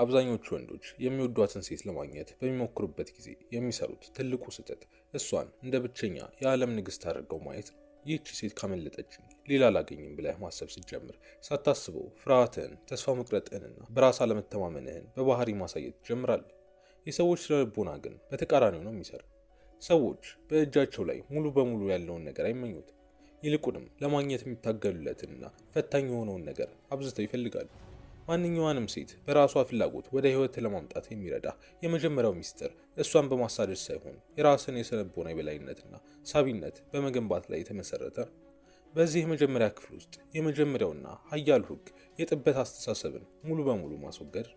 አብዛኞቹ ወንዶች የሚወዷትን ሴት ለማግኘት በሚሞክሩበት ጊዜ የሚሰሩት ትልቁ ስህተት እሷን እንደ ብቸኛ የዓለም ንግስት አድርገው ማየት ነው። ይህቺ ሴት ካመለጠችኝ ሌላ አላገኝም ብለህ ማሰብ ስትጀምር ሳታስበው ፍርሃትህን፣ ተስፋ መቁረጥህንና በራስ አለመተማመንህን በባህሪ ማሳየት ትጀምራለህ። የሰዎች ስነ ልቦና ግን በተቃራኒው ነው የሚሰራው። ሰዎች በእጃቸው ላይ ሙሉ በሙሉ ያለውን ነገር አይመኙትም። ይልቁንም ለማግኘት የሚታገሉለትንና ፈታኝ የሆነውን ነገር አብዝተው ይፈልጋሉ። ማንኛውንም ሴት በራሷ ፍላጎት ወደ ህይወት ለማምጣት የሚረዳ የመጀመሪያው ሚስጥር እሷን በማሳደድ ሳይሆን የራስን የስነ ልቦና የበላይነትና ሳቢነት በመገንባት ላይ የተመሰረተ ነው። በዚህ የመጀመሪያ ክፍል ውስጥ የመጀመሪያውና ኃያሉ ህግ የጥበት አስተሳሰብን ሙሉ በሙሉ ማስወገድ።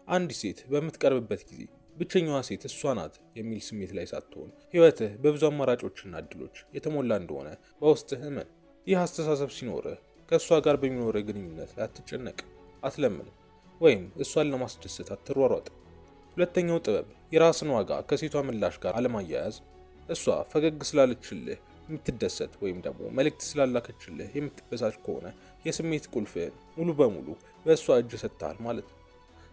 አንዲት ሴት በምትቀርብበት ጊዜ ብቸኛዋ ሴት እሷ ናት የሚል ስሜት ላይ ሳትሆን ህይወትህ በብዙ አማራጮችና እድሎች የተሞላ እንደሆነ በውስጥህ እመን። ይህ አስተሳሰብ ሲኖርህ ከእሷ ጋር በሚኖርህ ግንኙነት ላይ አትጨነቅም፣ አትለምንም፣ ወይም እሷን ለማስደሰት አትሯሯጥ። ሁለተኛው ጥበብ የራስን ዋጋ ከሴቷ ምላሽ ጋር አለማያያዝ። እሷ ፈገግ ስላለችልህ የምትደሰት ወይም ደግሞ መልእክት ስላላከችልህ የምትበሳጭ ከሆነ የስሜት ቁልፍህን ሙሉ በሙሉ በእሷ እጅ ሰጥተሃል ማለት ነው።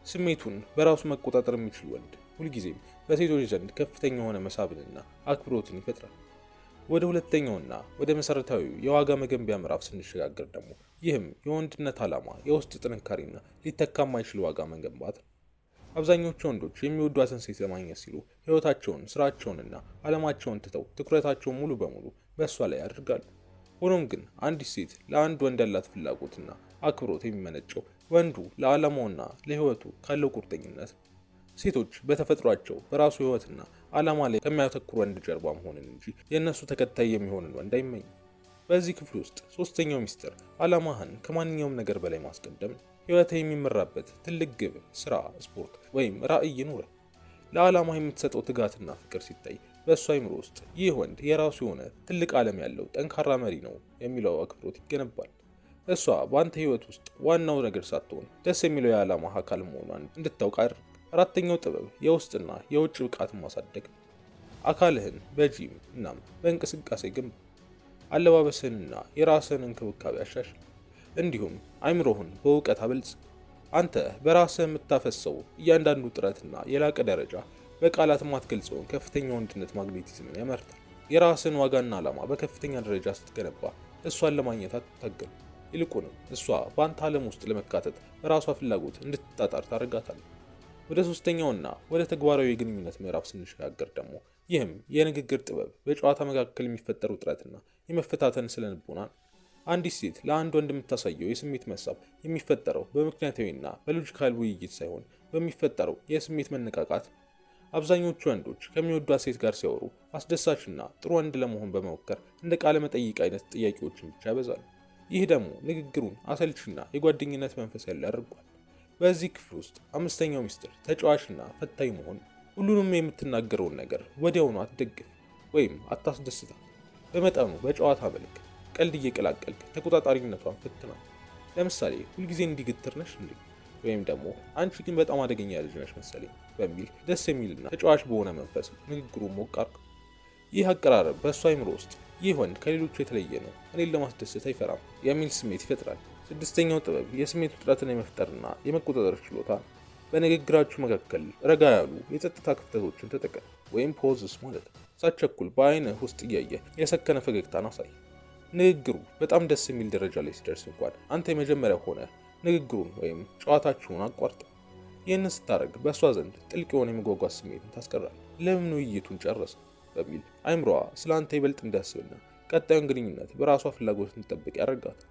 ስሜቱን በራሱ መቆጣጠር የሚችል ወንድ ሁልጊዜም በሴቶች ዘንድ ከፍተኛ የሆነ መሳብንና አክብሮትን ይፈጥራል። ወደ ሁለተኛውና ወደ መሰረታዊው የዋጋ መገንቢያ ምዕራፍ ስንሸጋገር ደግሞ ይህም የወንድነት ዓላማ የውስጥ ጥንካሬና ሊተካ የማይችል ዋጋ መገንባት ነው። አብዛኞቹ ወንዶች የሚወዷትን ሴት ለማግኘት ሲሉ ህይወታቸውን፣ ስራቸውንና ዓለማቸውን ትተው ትኩረታቸውን ሙሉ በሙሉ በእሷ ላይ ያደርጋሉ። ሆኖም ግን አንዲት ሴት ለአንድ ወንድ ያላት ፍላጎትና አክብሮት የሚመነጨው ወንዱ ለዓላማውና ለህይወቱ ካለው ቁርጠኝነት ነው። ሴቶች በተፈጥሯቸው በራሱ ህይወትና ዓላማ ላይ ከሚያተኩር ወንድ ጀርባ መሆንን እንጂ የእነሱ ተከታይ የሚሆንን ወንድ አይመኝም። በዚህ ክፍል ውስጥ ሶስተኛው ሚስጥር ዓላማህን ከማንኛውም ነገር በላይ ማስቀደም ነው። ህይወትህ የሚመራበት ትልቅ ግብ፣ ስራ፣ ስፖርት ወይም ራዕይ ይኑርህ። ለዓላማ የምትሰጠው ትጋትና ፍቅር ሲታይ በእሱ አይምሮ ውስጥ ይህ ወንድ የራሱ የሆነ ትልቅ ዓለም ያለው ጠንካራ መሪ ነው የሚለው አክብሮት ይገነባል። እሷ በአንተ ህይወት ውስጥ ዋናው ነገር ሳትሆን ደስ የሚለው የዓላማ አካል መሆኗን እንድታውቅ አድርግ። አራተኛው ጥበብ የውስጥና የውጭ ብቃትን ማሳደግ። አካልህን በጂም እናም በእንቅስቃሴ ግንባ። አለባበስህንና የራስህን እንክብካቤ አሻሽል። እንዲሁም አይምሮህን በእውቀት አበልጽግ። አንተ በራስህ የምታፈሰው እያንዳንዱ ጥረትና የላቀ ደረጃ በቃላት የማትገልጸውን ከፍተኛ ወንድነት ማግኔቲዝምን ያመርታል። የራስህን ዋጋና ዓላማ በከፍተኛ ደረጃ ስትገነባ እሷን ለማግኘት አትታገል። ይልቁንም እሷ በአንተ ዓለም ውስጥ ለመካተት በራሷ ፍላጎት እንድትጣጣር ታደርጋታለህ። ወደ ሶስተኛውና ወደ ተግባራዊ የግንኙነት ምዕራፍ ስንሸጋገር ደግሞ ይህም የንግግር ጥበብ በጨዋታ መካከል የሚፈጠር ውጥረትና የመፈታተን ስለንቦና ነው። አንዲት ሴት ለአንድ ወንድ የምታሳየው የስሜት መሳብ የሚፈጠረው በምክንያታዊና በሎጂካል ውይይት ሳይሆን በሚፈጠረው የስሜት መነቃቃት። አብዛኞቹ ወንዶች ከሚወዷት ሴት ጋር ሲያወሩ አስደሳችና ጥሩ ወንድ ለመሆን በመሞከር እንደ ቃለ መጠይቅ አይነት ጥያቄዎችን ብቻ ያበዛሉ። ይህ ደግሞ ንግግሩን አሰልችና የጓደኝነት መንፈስ ያለው ያደርገዋል። በዚህ ክፍል ውስጥ አምስተኛው ሚስጥር ተጫዋችና ፈታኝ መሆን። ሁሉንም የምትናገረውን ነገር ወዲያውኑ አትደግፍ ወይም አታስደስታት። በመጠኑ በጨዋታ መልክ ቀልድ እየቀላቀልክ ተቆጣጣሪነቷን ፈትናል። ለምሳሌ ሁልጊዜ እንዲግትር ነሽ እንዴ? ወይም ደግሞ አንቺ ግን በጣም አደገኛ ልጅ ነሽ መሰለኝ በሚል ደስ የሚልና ተጫዋች በሆነ መንፈስ ንግግሩን ሞቅ አድርገው። ይህ አቀራረብ በእሷ አይምሮ ውስጥ ይህ ወንድ ከሌሎቹ የተለየ ነው፣ እኔን ለማስደሰት አይፈራም የሚል ስሜት ይፈጥራል። ስድስተኛው ጥበብ የስሜት ውጥረትን የመፍጠርና የመቆጣጠር ችሎታ። በንግግራችሁ መካከል ረጋ ያሉ የጸጥታ ክፍተቶችን ተጠቀም፣ ወይም ፖዝስ ማለት ነው። ሳትቸኩል በአይንህ ውስጥ እያየ የሰከነ ፈገግታን አሳይ። ንግግሩ በጣም ደስ የሚል ደረጃ ላይ ሲደርስ እንኳን አንተ የመጀመሪያ ሆነ ንግግሩን ወይም ጨዋታችሁን አቋርጥ። ይህንን ስታደርግ በእሷ ዘንድ ጥልቅ የሆነ የመጓጓት ስሜትን ታስቀራል። ለምን ውይይቱን ጨረሰ በሚል አይምሮዋ ስለ አንተ ይበልጥ እንዲያስብና ቀጣዩን ግንኙነት በራሷ ፍላጎት እንድጠብቅ ያደርጋታል።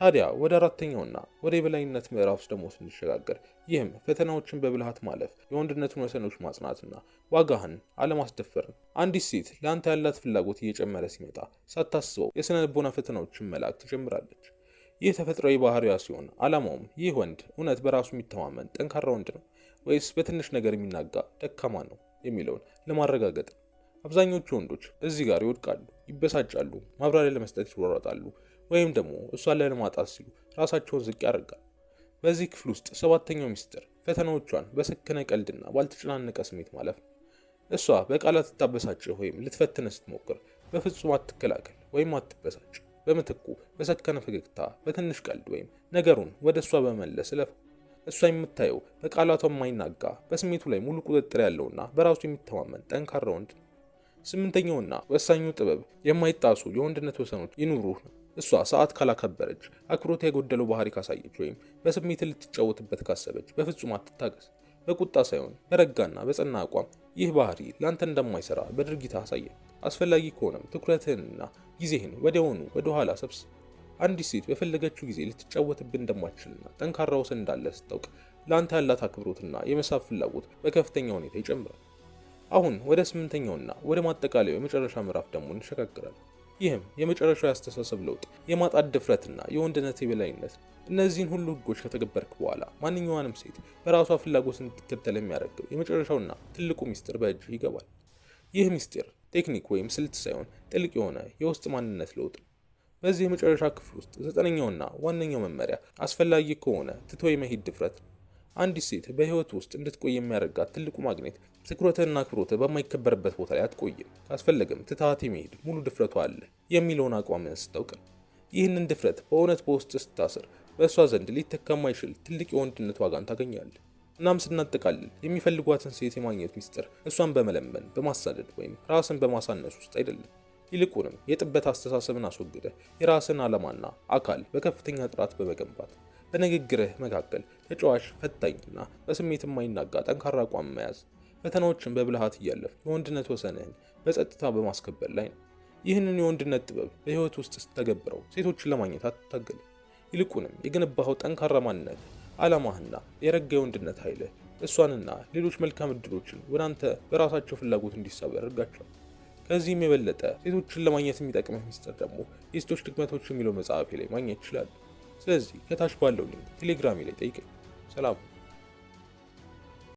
ታዲያ ወደ አራተኛውና ወደ የበላይነት ምዕራፍ ደግሞ ስንሸጋገር ይህም ፈተናዎችን በብልሃት ማለፍ፣ የወንድነቱን ወሰኖች ማጽናትና ዋጋህን አለማስደፈር ነው። አንዲት ሴት ለአንተ ያላት ፍላጎት እየጨመረ ሲመጣ ሳታስበው የስነ ልቦና ፈተናዎችን መላክ ትጀምራለች። ይህ ተፈጥሯዊ ባህሪያ ሲሆን ዓላማውም ይህ ወንድ እውነት በራሱ የሚተማመን ጠንካራ ወንድ ነው ወይስ በትንሽ ነገር የሚናጋ ደካማ ነው የሚለውን ለማረጋገጥ ነው። አብዛኞቹ ወንዶች እዚህ ጋር ይወድቃሉ፣ ይበሳጫሉ፣ ማብራሪያ ለመስጠት ይሯሯጣሉ ወይም ደግሞ እሷን ለማጣት ሲሉ ራሳቸውን ዝቅ ያደርጋል። በዚህ ክፍል ውስጥ ሰባተኛው ሚስጥር ፈተናዎቿን በሰከነ ቀልድና ባልተጨናነቀ ስሜት ማለፍ ነው። እሷ በቃላት ልታበሳጭህ ወይም ልትፈትንህ ስትሞክር በፍጹም አትከላከል ወይም አትበሳጭ። በምትኩ በሰከነ ፈገግታ፣ በትንሽ ቀልድ ወይም ነገሩን ወደ እሷ በመመለስ እለፍ። እሷ የምታየው በቃላቷ የማይናጋ በስሜቱ ላይ ሙሉ ቁጥጥር ያለውና በራሱ የሚተማመን ጠንካራ ወንድ ነው። ስምንተኛውና ወሳኙ ጥበብ የማይጣሱ የወንድነት ወሰኖች ይኑሩህ ነው። እሷ ሰዓት ካላከበረች፣ አክብሮት የጎደለው ባህሪ ካሳየች ወይም በስሜት ልትጫወትበት ካሰበች በፍጹም አትታገስ። በቁጣ ሳይሆን በረጋና በጸና አቋም ይህ ባህሪ ላንተ እንደማይሰራ በድርጊት አሳየ። አስፈላጊ ከሆነም ትኩረትህንና ጊዜህን ወዲያውኑ ወደ ኋላ ሰብስብ። አንዲት ሴት በፈለገችው ጊዜ ልትጫወትብህ እንደማትችልና ጠንካራ ወሰን እንዳለ ስታውቅ ለአንተ ያላት አክብሮትና የመሳብ ፍላጎት በከፍተኛ ሁኔታ ይጨምራል። አሁን ወደ ስምንተኛውና ወደ ማጠቃለያው የመጨረሻ ምዕራፍ ደግሞ እንሸጋግራለን። ይህም የመጨረሻው የአስተሳሰብ ለውጥ፣ የማጣት ድፍረትና የወንድነት የበላይነት። እነዚህን ሁሉ ህጎች ከተገበርክ በኋላ ማንኛውንም ሴት በራሷ ፍላጎት እንድትከተል የሚያደርገው የመጨረሻውና ትልቁ ሚስጥር በእጅ ይገባል። ይህ ሚስጥር ቴክኒክ ወይም ስልት ሳይሆን ጥልቅ የሆነ የውስጥ ማንነት ለውጥ ነው። በዚህ የመጨረሻ ክፍል ውስጥ ዘጠነኛውና ዋነኛው መመሪያ አስፈላጊ ከሆነ ትቶ የመሄድ ድፍረት ነው። አንዲት ሴት በህይወት ውስጥ እንድትቆይ የሚያደርጋት ትልቁ ማግኔት ትኩረትህና አክብሮትህ በማይከበርበት ቦታ ላይ አትቆይም፣ ካስፈለገም ትተሃት የመሄድ ሙሉ ድፍረቷ አለ የሚለውን አቋምህን ስታውቅ ነው። ይህንን ድፍረት በእውነት በውስጥ ስታስር በእሷ ዘንድ ሊተካ የማይችል ትልቅ የወንድነት ዋጋን ታገኛለህ። እናም ስናጠቃልል የሚፈልጓትን ሴት የማግኘት ሚስጥር እሷን በመለመን በማሳደድ ወይም ራስን በማሳነስ ውስጥ አይደለም። ይልቁንም የጥበት አስተሳሰብን አስወግደ የራስን ዓላማና አካል በከፍተኛ ጥራት በመገንባት በንግግርህ መካከል ተጫዋች፣ ፈታኝና በስሜት የማይናጋ ጠንካራ አቋም መያዝ፣ ፈተናዎችን በብልሃት እያለፍ የወንድነት ወሰንህን በጸጥታ በማስከበር ላይ ነው። ይህንን የወንድነት ጥበብ በህይወት ውስጥ ስትተገብረው ሴቶችን ለማግኘት አትታገልም። ይልቁንም የገነባኸው ጠንካራ ማንነት፣ ዓላማህና የረጋ የወንድነት ኃይልህ እሷንና ሌሎች መልካም እድሎችን ወደ አንተ በራሳቸው ፍላጎት እንዲሳቡ ያደርጋቸዋል። ከዚህም የበለጠ ሴቶችን ለማግኘት የሚጠቅምህ ሚስጥር ደግሞ የሴቶች ድክመቶች የሚለው መጽሐፌ ላይ ማግኘት ይችላል። ስለዚህ ከታች ባለው ሊንክ ቴሌግራሜ ላይ ጠይቀኝ። ሰላም።